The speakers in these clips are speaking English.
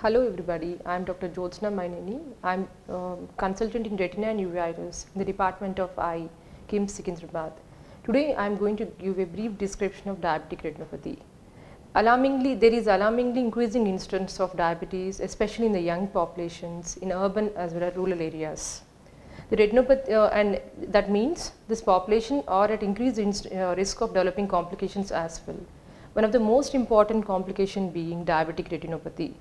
Hello everybody, I am Dr. Jyotsna Maineni. I am consultant in retina and uveitis in the Department of Eye, KIMS Secunderabad. Today I am going to give a brief description of diabetic retinopathy. There is alarmingly increasing incidence of diabetes, especially in the young populations in urban as well as rural areas. The retinopathy, and that means this population are at increased risk of developing complications as well. One of the most important complication being diabetic retinopathy.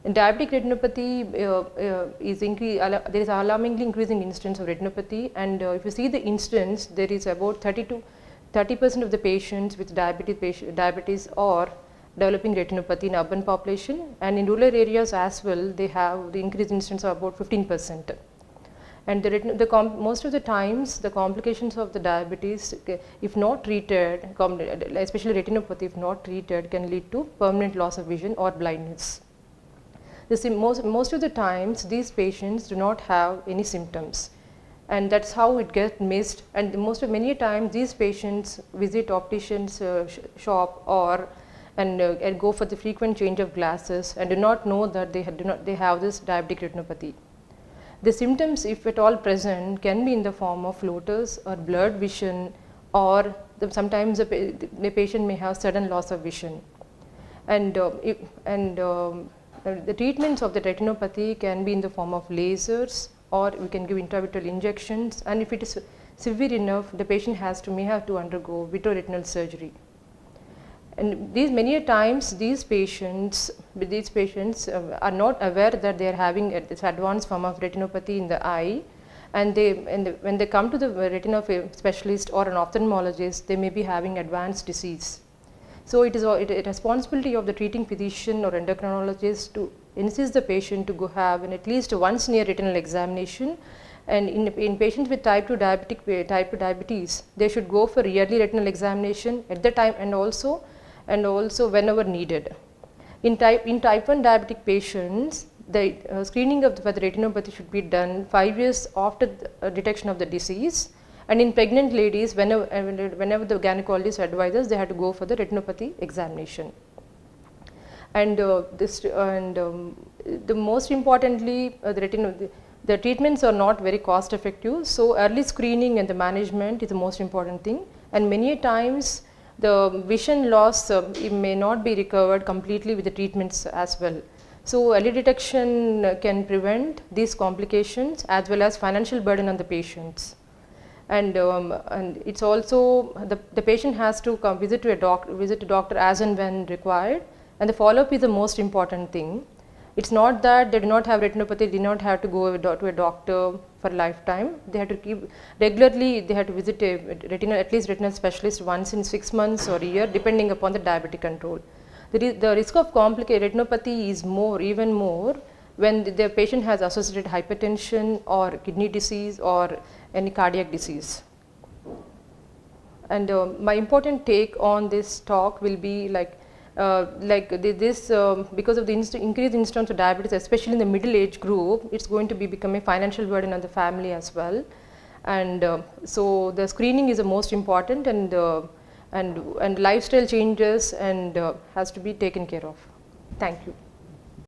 In diabetic retinopathy there is alarmingly increasing incidence of retinopathy, and if you see the incidence, there is about 30% of the patients with diabetes are developing retinopathy in urban population, and in rural areas as well they have the increased incidence of about 15%. And most of the times the complications of the diabetes, if not treated, especially retinopathy if not treated, can lead to permanent loss of vision or blindness. Most of the times these patients do not have any symptoms, and that's how it gets missed, and many times these patients visit optician's shop and go for the frequent change of glasses and do not know that they have this diabetic retinopathy. The symptoms, if at all present, can be in the form of floaters or blurred vision, or sometimes the patient may have sudden loss of vision. The treatments of the retinopathy can be in the form of lasers, or we can give intravitreal injections, and if it is severe enough, the patient may have to undergo vitreoretinal surgery. And many times these patients are not aware that they are having this advanced form of retinopathy in the eye, and when they come to the retina specialist or an ophthalmologist, they may be having advanced disease. So it is a responsibility of the treating physician or endocrinologist to insist the patient to go have at least once near retinal examination. And in patients with type 2 diabetes, they should go for yearly retinal examination at the time, and also whenever needed. In type 1 diabetic patients, the screening for the retinopathy should be done 5 years after the detection of the disease. And in pregnant ladies, whenever the gynecologist advises, they have to go for the retinopathy examination. And the most importantly, the treatments are not very cost effective. So early screening and the management is the most important thing. And many times the vision loss it may not be recovered completely with the treatments as well. So early detection can prevent these complications as well as financial burden on the patients. And it's also the patient has to visit a doctor as and when required, and the follow-up is the most important thing. It's not that they do not have retinopathy, they do not have to go to a doctor for lifetime. They have to keep regularly. They have to visit at least retinal specialist once in 6 months or a year, depending upon the diabetic control. The risk of complicated retinopathy is even more when the patient has associated hypertension or kidney disease or any cardiac disease. And my important take on this talk will be because of the increased incidence of diabetes, especially in the middle age group, it's going to become a financial burden on the family as well. And so the screening is the most important, and lifestyle changes has to be taken care of. Thank you.